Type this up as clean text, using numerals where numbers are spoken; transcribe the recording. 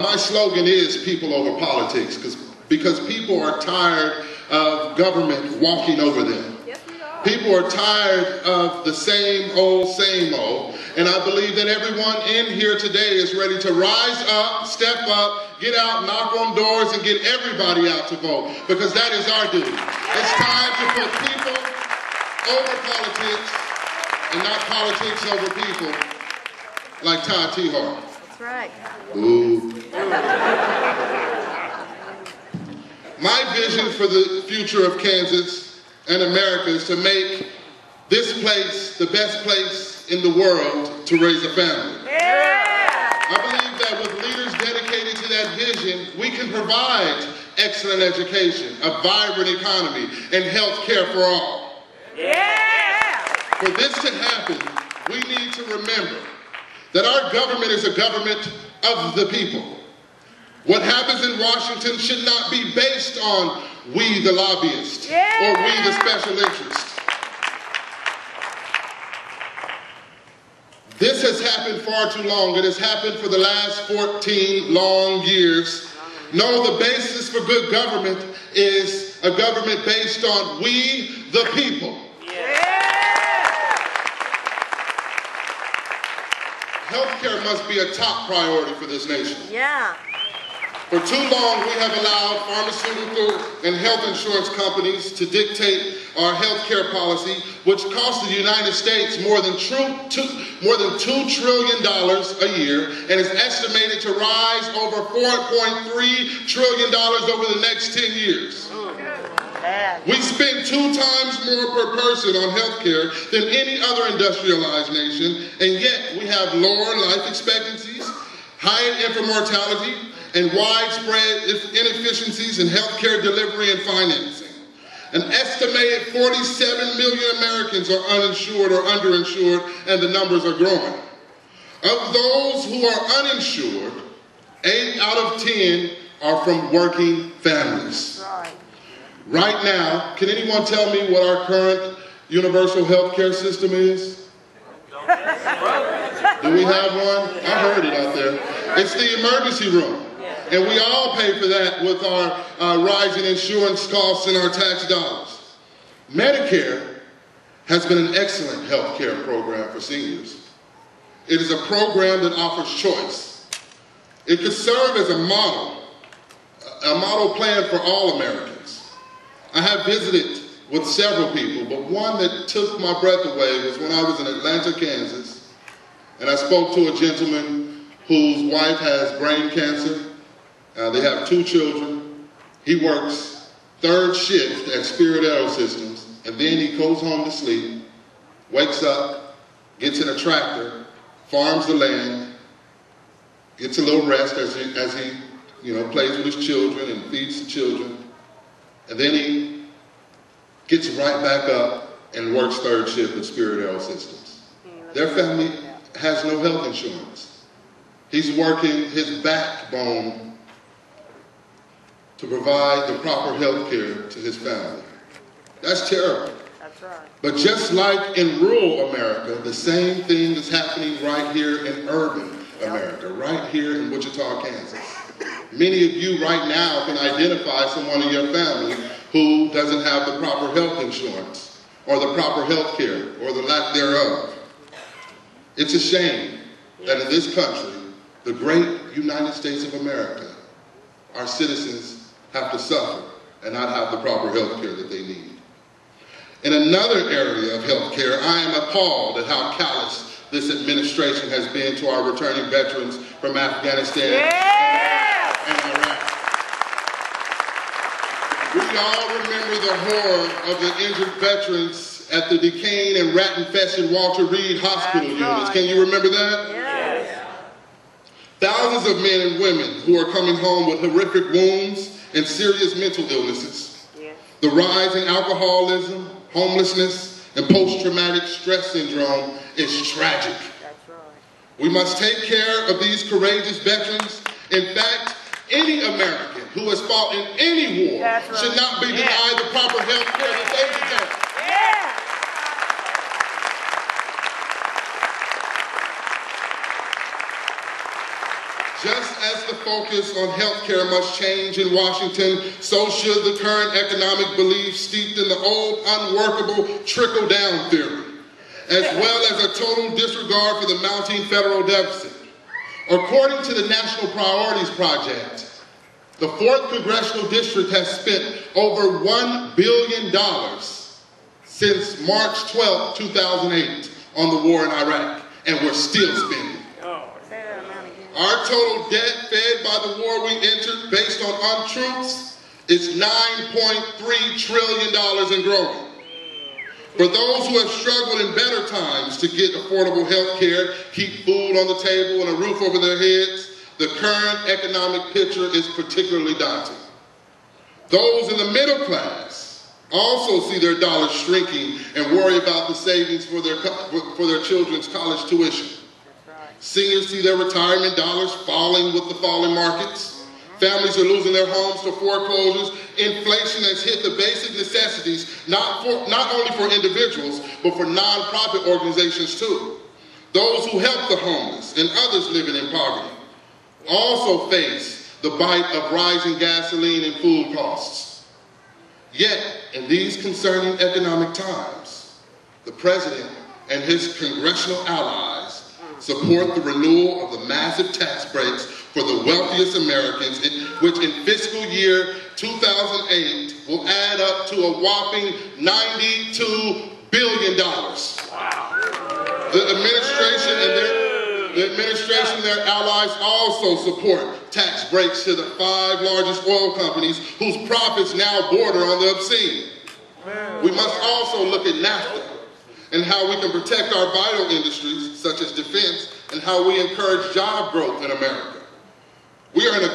My slogan is people over politics, because people are tired of government walking over them. Yes, we are. People are tired of the same old, and I believe that everyone in here today is ready to rise up, step up, get out, knock on doors, and get everybody out to vote, because that is our duty. It's time to put people over politics and not politics over people, like Todd T. Hart. That's right. Ooh. My vision for the future of Kansas and America is to make this place the best place in the world to raise a family. Yeah. I believe that with leaders dedicated to that vision, we can provide excellent education, a vibrant economy, and health care for all. Yeah. For this to happen, we need to remember that our government is a government of the people. What happens in Washington should not be based on we the lobbyists or we the special interests. This has happened far too long. It has happened for the last 14 long years. No, the basis for good government is a government based on we the people. Healthcare must be a top priority for this nation. Yeah. For too long, we have allowed pharmaceutical and health insurance companies to dictate our healthcare policy, which costs the United States more than $2 trillion a year, and is estimated to rise over $4.3 trillion over the next 10 years. We spend 2 times more per person on healthcare than any other industrialized nation, and yet we have lower life expectancies, higher infant mortality, and widespread inefficiencies in healthcare delivery and financing. An estimated 47 million Americans are uninsured or underinsured, and the numbers are growing. Of those who are uninsured, 8 out of 10 are from working families. Right now, can anyone tell me what our current universal health care system is? Do we have one? I heard it out there. It's the emergency room. And we all pay for that with our rising insurance costs and our tax dollars. Medicare has been an excellent health care program for seniors. It is a program that offers choice. It could serve as a model plan for all Americans. I have visited with several people, but one that took my breath away was when I was in Atlanta, Kansas, and I spoke to a gentleman whose wife has brain cancer. They have 2 children. He works 3rd shift at Spirit Aerosystems, and then he goes home to sleep, wakes up, gets in a tractor, farms the land, gets a little rest as he plays with his children and feeds the children, and then he gets right back up and works 3rd shift at Spirit Aerosystems. Their family has no health insurance. He's working his backbone to provide the proper health care to his family. That's terrible. That's right. But just like in rural America, the same thing is happening right here in urban America, right here in Wichita, Kansas. Many of you right now can identify someone in your family who doesn't have the proper health insurance, or the proper health care, or the lack thereof. It's a shame that in this country, the great United States of America, our citizens have to suffer and not have the proper health care that they need. In another area of health care, I am appalled at how callous this administration has been to our returning veterans from Afghanistan and Iraq. We all remember the horror of the injured veterans at the decaying and rat-infested Walter Reed Hospital units. Can you remember that? Yes. Thousands of men and women who are coming home with horrific wounds and serious mental illnesses. The rise in alcoholism, homelessness, and post-traumatic stress syndrome is tragic. That's right. We must take care of these courageous veterans. In fact, any American who has fought in any war should not be denied the proper health care that they deserve. Just as the focus on health care must change in Washington, so should the current economic beliefs steeped in the old unworkable trickle-down theory, as well as a total disregard for the mounting federal deficit. According to the National Priorities Project, the 4th Congressional District has spent over $1 billion since March 12, 2008 on the war in Iraq, and we're still spending. Our total debt fed by the war we entered based on untruths is $9.3 trillion and growing. For those who have struggled in better times to get affordable health care, keep food on the table and a roof over their heads, the current economic picture is particularly daunting. Those in the middle class also see their dollars shrinking and worry about the savings for their children's college tuition. Seniors see their retirement dollars falling with the falling markets. Families are losing their homes to foreclosures. Inflation has hit the basic necessities, not only for individuals, but for nonprofit organizations too. Those who help the homeless and others living in poverty also face the bite of rising gasoline and food costs. Yet, in these concerning economic times, the president and his congressional allies support the renewal of the massive tax breaks for the wealthiest Americans, which in fiscal year 2008 will add up to a whopping $92 billion. Wow. The administration and their allies also support tax breaks to the 5 largest oil companies whose profits now border on the obscene. We must also look at NAFTA and how we can protect our vital industries, such as defense, and how we encourage job growth in America. We are in a